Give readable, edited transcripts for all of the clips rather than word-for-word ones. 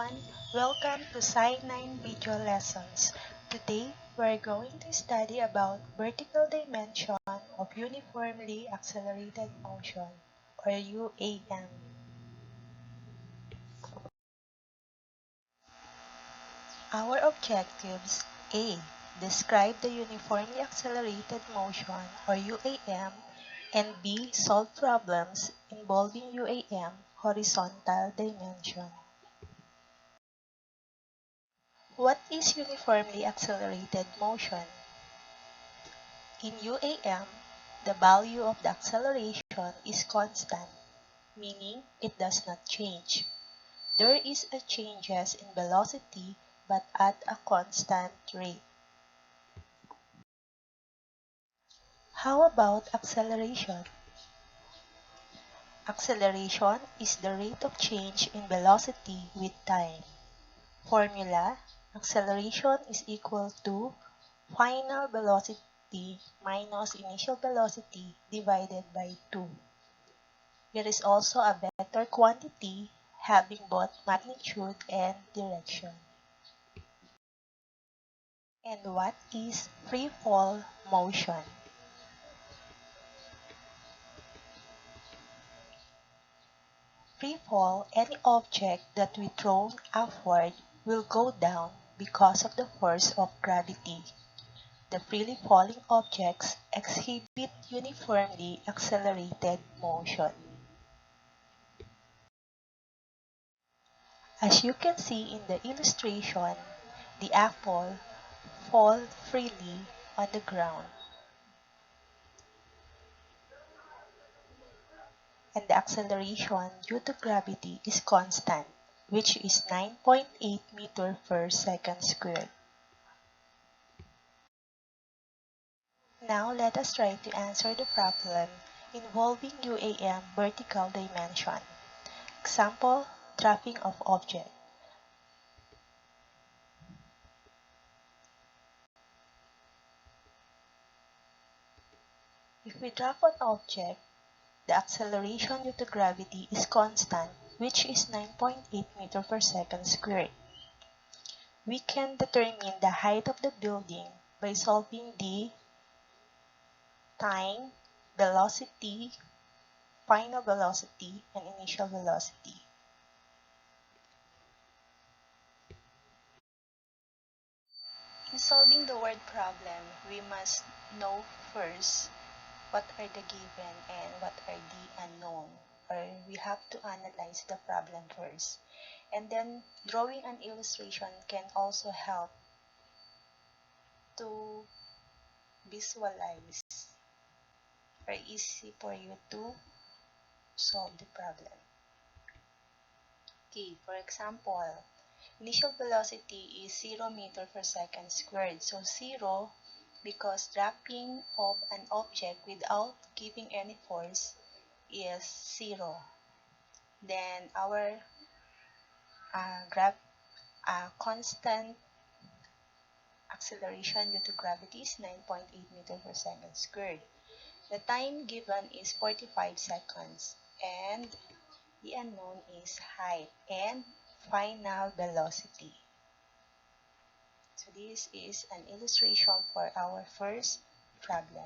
everyone, welcome to Sci 9 video lessons. Today, we're going to study about vertical dimension of uniformly accelerated motion, or UAM. Our objectives: A. Describe the uniformly accelerated motion, or UAM, and B. Solve problems involving UAM horizontal dimension. What is uniformly accelerated motion? In UAM, the value of the acceleration is constant, meaning it does not change. There is a changes in velocity but at a constant rate. How about acceleration? Acceleration is the rate of change in velocity with time. Formula: acceleration is equal to final velocity minus initial velocity divided by 2. There is also a vector quantity having both magnitude and direction. And what is free fall motion? Free fall, any object that we throw upward will go down because of the force of gravity. The freely falling objects exhibit uniformly accelerated motion. As you can see in the illustration, the apple falls freely on the ground, and the acceleration due to gravity is constant, which is 9.8 meters per second squared. Now let us try to answer the problem involving UAM vertical dimension. Example, dropping of object. If we drop an object, the acceleration due to gravity is constant, which is 9.8 meters per second squared. We can determine the height of the building by solving the time, velocity, final velocity, and initial velocity. In solving the word problem, we must know first what are the given and what are the unknown, or we have to analyze the problem first. And then drawing an illustration can also help to visualize or easy for you to solve the problem. Okay, for example, initial velocity is 0 meters per second squared. So 0 because dropping of an object without giving any force is 0. Then our constant acceleration due to gravity is 9.8 meters per second squared. The time given is 45 seconds, and the unknown is height and final velocity. So this is an illustration for our first problem.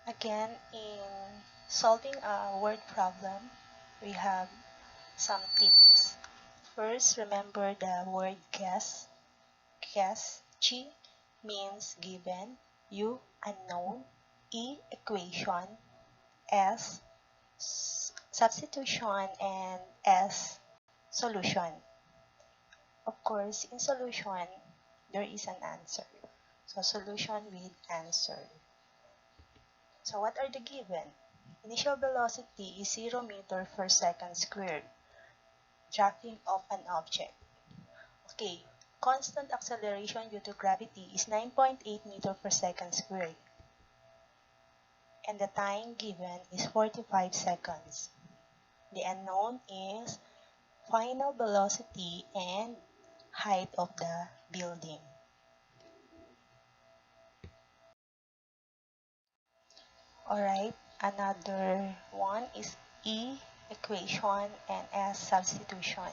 Again, in solving a word problem, we have some tips. First, remember the word guess. Guess. G means given. U unknown. E equation. S substitution, and S solution. Of course, in solution, there is an answer. So solution with answer. So what are the given? Initial velocity is 0 meters per second squared. Dropping of an object. Okay, constant acceleration due to gravity is 9.8 meters per second squared. And the time given is 45 seconds. The unknown is final velocity and height of the building. Alright, another one is E equation, and S substitution.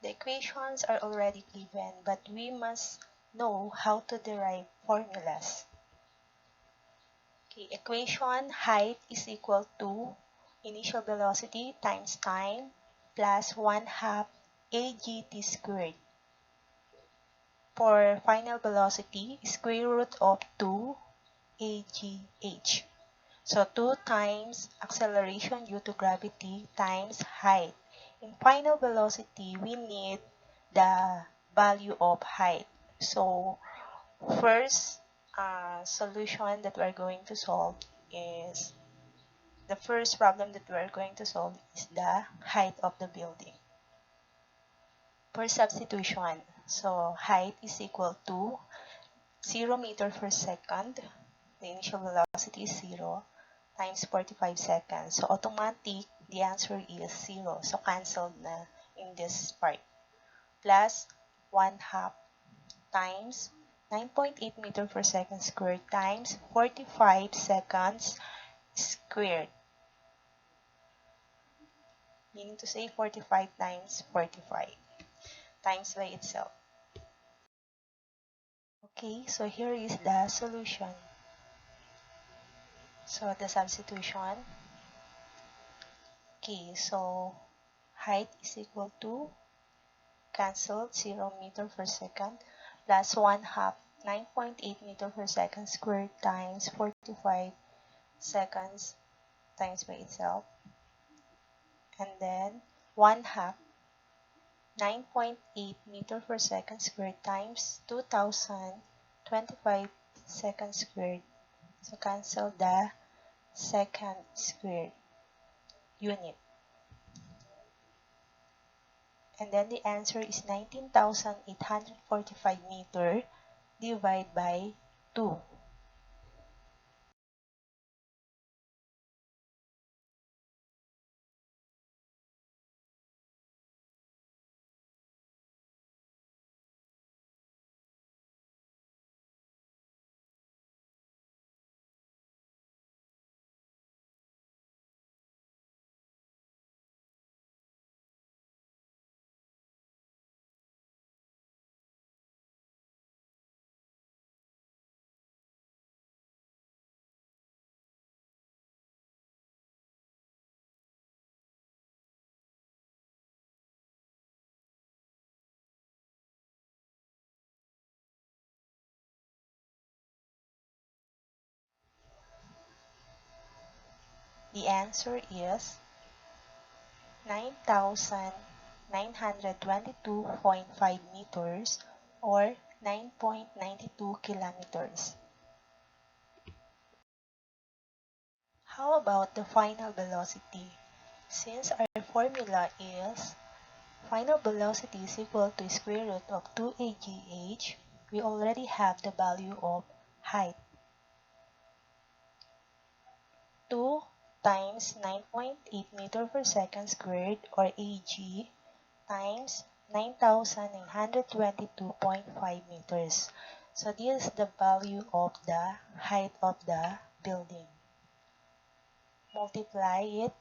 The equations are already given, but we must know how to derive formulas. Okay, equation height is equal to initial velocity times time plus 1/2 AGT squared. For final velocity, square root of 2 AGH. So 2 times acceleration due to gravity times height. In final velocity, we need the value of height. So first solution that we're going to solve is, the first problem that we're going to solve is the height of the building. For substitution, so height is equal to 0 meter per second, the initial velocity is 0, times 45 seconds. So automatic, the answer is 0. So cancelled na in this part. Plus 1/2 times 9.8 meter per second squared times 45 seconds squared. Meaning to say 45 times 45 times by itself. Okay, so here is the solution. So the substitution. Okay, so height is equal to, cancelled, 0 meter per second plus 1/2 9.8 meter per second squared times 45 seconds times by itself, and then 1/2 9.8 meter per second squared times 2025 seconds squared. So cancel the second squared unit. And then the answer is 19,845 meter divided by 2. The answer is 9,922.5 meters or 9.92 kilometers. How about the final velocity? Since our formula is final velocity is equal to square root of 2AGH, we already have the value of height. 2 times 9.8 meter per second squared, or AG, times 9,922.5 meters. So this is the value of the height of the building. Multiply it.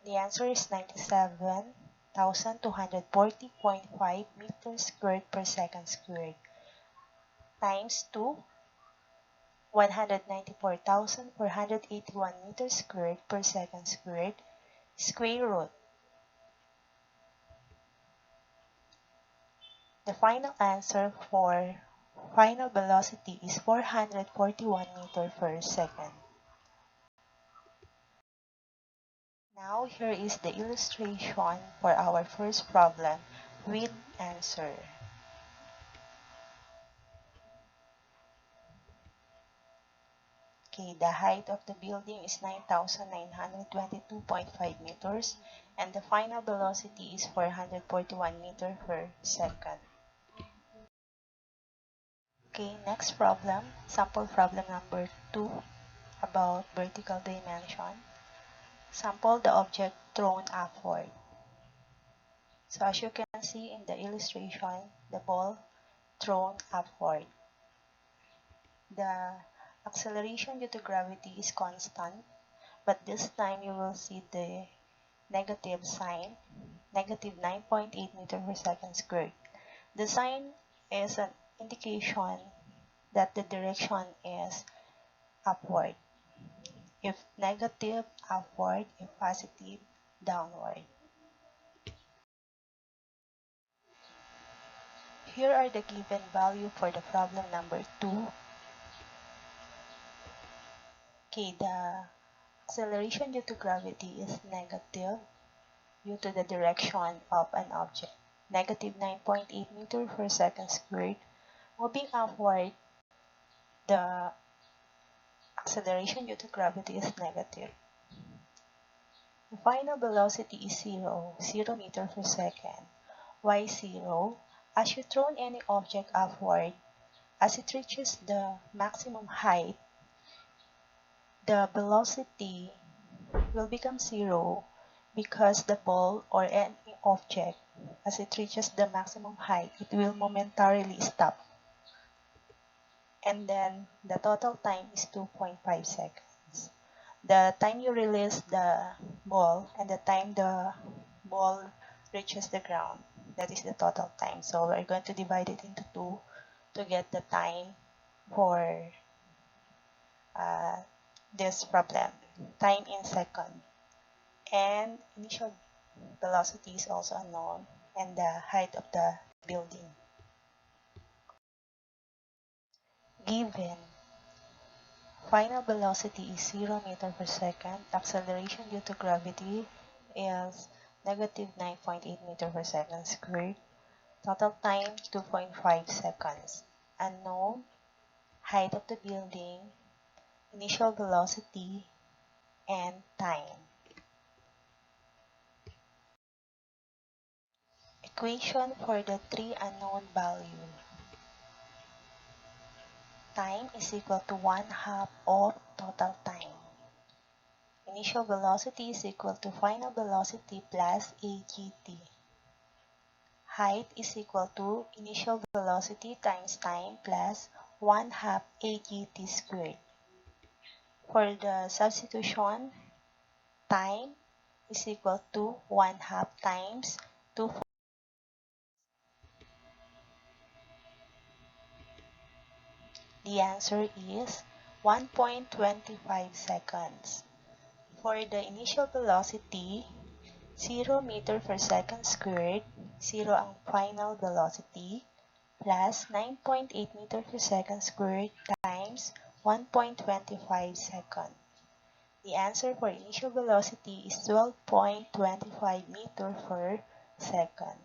The answer is 97,240.5 meters squared per second squared times 2, 194,481 meters squared per second squared, square root. The final answer for final velocity is 441 meters per second. Now here is the illustration for our first problem with answer. Okay, the height of the building is 9,922.5 meters and the final velocity is 441 meters per second. Okay, next problem, sample problem number 2 about vertical dimension. Sample the object thrown upward. So as you can see in the illustration, the ball thrown upward. The acceleration due to gravity is constant, but this time you will see the negative sign, negative 9.8 meter per second squared. The sign is an indication that the direction is upward. If negative, upward. If positive, downward. Here are the given value for the problem number 2. Okay, the acceleration due to gravity is negative due to the direction of an object. Negative 9.8 meter per second squared. Moving upward, the acceleration due to gravity is negative. The final velocity is 0 meter per second. Why 0? As you throw any object upward, as it reaches the maximum height, the velocity will become 0 because the ball or any object, as it reaches the maximum height, it will momentarily stop. And then the total time is 2.5 seconds. The time you release the ball and the time the ball reaches the ground, that is the total time. So we're going to divide it into 2 to get the time for this problem. Time in second. And initial velocity is also unknown, and the height of the building. Given final velocity is 0 meter per second, acceleration due to gravity is negative 9.8 meter per second squared, total time 2.5 seconds, unknown, height of the building, initial velocity, and time. Equation for the three unknown values. Time is equal to 1/2 of total time. Initial velocity is equal to final velocity plus AGT. Height is equal to initial velocity times time plus 1/2 AGT squared. For the substitution, time is equal to 1/2 times 2. The answer is 1.25 seconds. For the initial velocity, 0 meter per second squared, 0 ang final velocity, plus 9.8 meter per second squared times 1.25 second. The answer for initial velocity is 12.25 meter per second.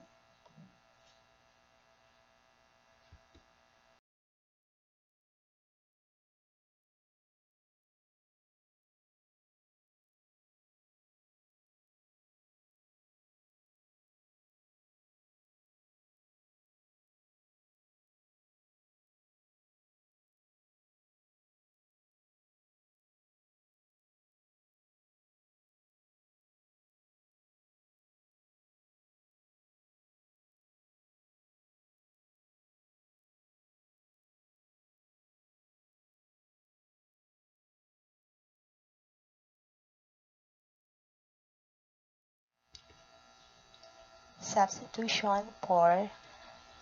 Substitution for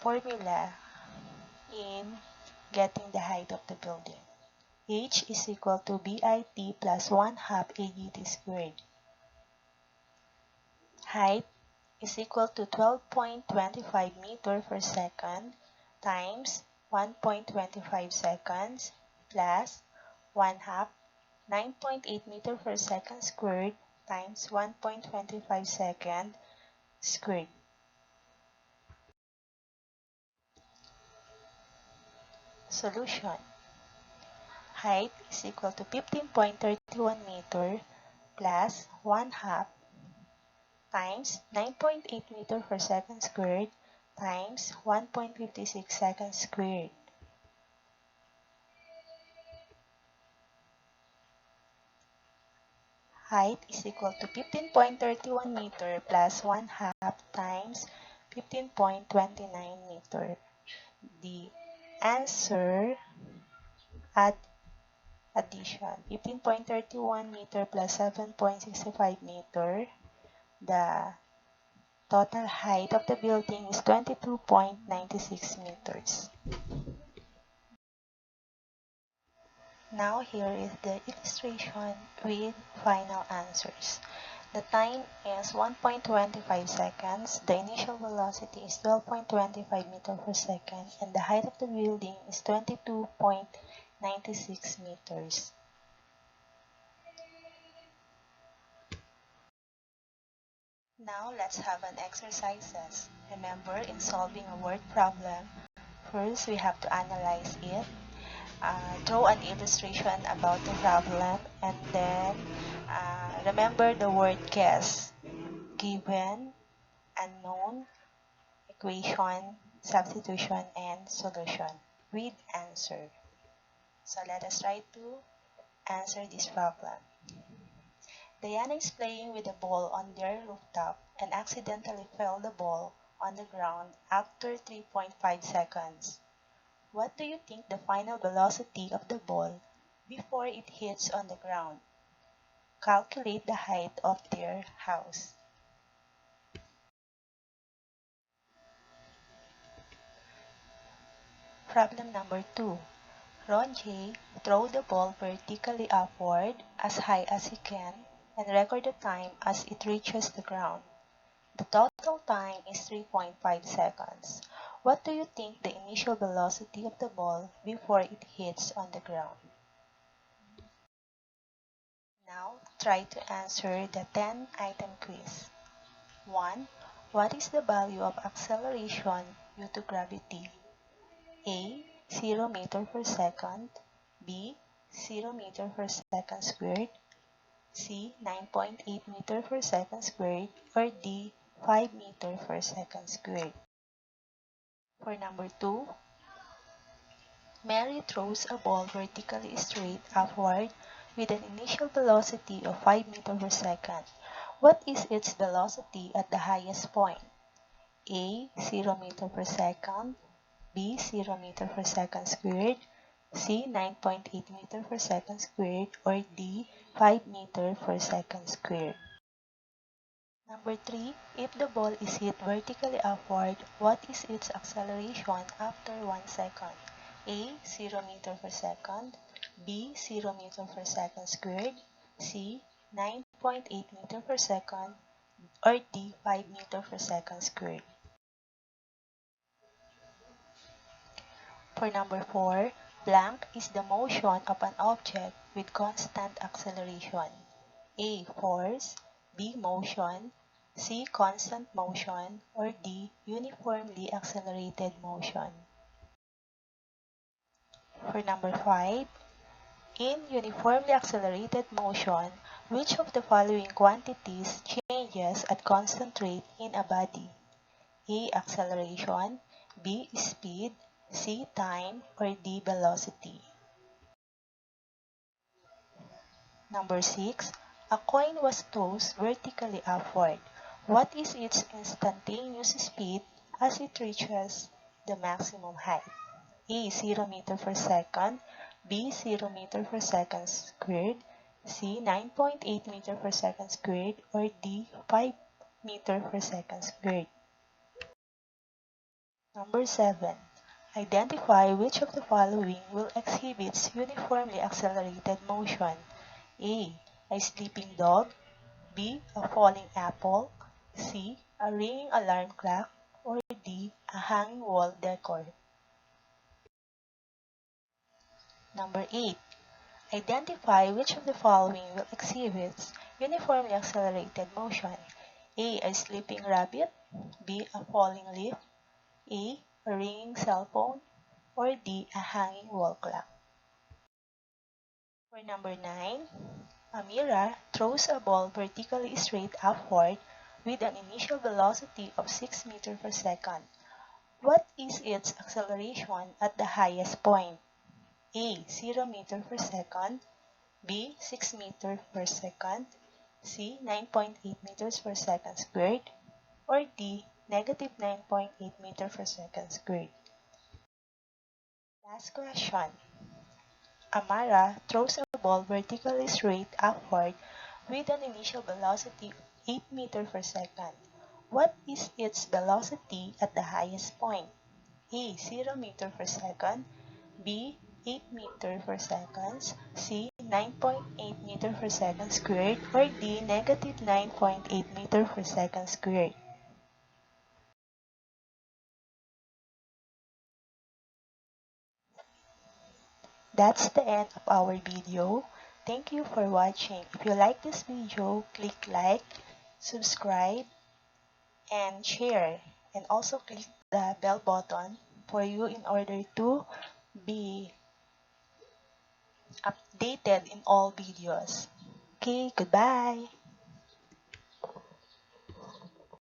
formula in getting the height of the building. H is equal to BIT plus 1/2 AGT squared. Height is equal to 12.25 meter per second times 1.25 seconds plus 1/2 9.8 meter per second squared times 1.25 second squared. Solution. Height is equal to 15.31 meter plus 1/2 times 9.8 meter per second squared times 1.56 seconds squared. Height is equal to 15.31 meter plus 1/2 times 15.29 meter. The answer at addition, 15.31 meter plus 7.65 meter The total height of the building is 22.96 meters. Now here is the illustration with final answers. The time is 1.25 seconds, the initial velocity is 12.25 meters per second, and the height of the building is 22.96 meters. Now let's have an exercises. Remember, in solving a word problem, first we have to analyze it, draw an illustration about the problem, and then remember the word guess, given, unknown, equation, substitution, and solution with answer. So let us try to answer this problem. Diana is playing with a ball on their rooftop and accidentally fell the ball on the ground after 3.5 seconds. What do you think the final velocity of the ball before it hits on the ground? Calculate the height of their house. Problem number 2. Ron J. throw the ball vertically upward as high as he can and record the time as it reaches the ground. The total time is 3.5 seconds. What do you think the initial velocity of the ball before it hits on the ground? Now, try to answer the 10-item quiz. 1. What is the value of acceleration due to gravity? A. 0 meter per second. B. 0 meter per second squared. C. 9.8 meter per second squared. Or D. 5 meter per second squared. For number 2, Mary throws a ball vertically straight upward with an initial velocity of 5 meters per second. What is its velocity at the highest point? A. 0 meter per second. B. 0 meter per second squared. C. 9.8 meter per second squared. Or D. 5 meter per second squared. Number 3, if the ball is hit vertically upward, what is its acceleration after 1 second? A. 0 meter per second. B. 0 meter per second squared. C. 9.8 meter per second. Or D. 5 meter per second squared. For number 4, blank is the motion of an object with constant acceleration. A. Force. B. Motion. C. Constant motion. Or D. Uniformly accelerated motion. For number 5, in uniformly accelerated motion, which of the following quantities changes at constant rate in a body? A. Acceleration. B. Speed. C. Time. Or D. Velocity. Number 6. A coin was tossed vertically upward. What is its instantaneous speed as it reaches the maximum height? A. 0 meter per second. B. 0 meter per second squared. C. 9.8 meter per second squared. Or D. 5 meter per second squared. Number 7. Identify which of the following will exhibit uniformly accelerated motion. A. A sleeping dog. B. A falling apple. C. A ringing alarm clock. Or D. A hanging wall decor. Number 8. Identify which of the following will exhibit uniformly accelerated motion. A. A sleeping rabbit. B. A falling leaf. A. A ringing cell phone. Or D. A hanging wall clock. For number 9, Amira throws a ball vertically straight upward with an initial velocity of 6 meters per second. What is its acceleration at the highest point? A. 0 meter per second. B. 6 meters per second. C. 9.8 meters per second squared. Or D. Negative 9.8 meters per second squared. Last question. Amara throws a ball vertically straight upward with an initial velocity 8 meter per second. What is its velocity at the highest point? A. 0 meter per second, B. 8 meter per second, C. 9.8 meter per second squared, or D. Negative 9.8 meter per second squared. That's the end of our video. Thank you for watching. If you like this video, click like, subscribe, and share. And also click the bell button for you in order to be updated in all videos. Okay, goodbye.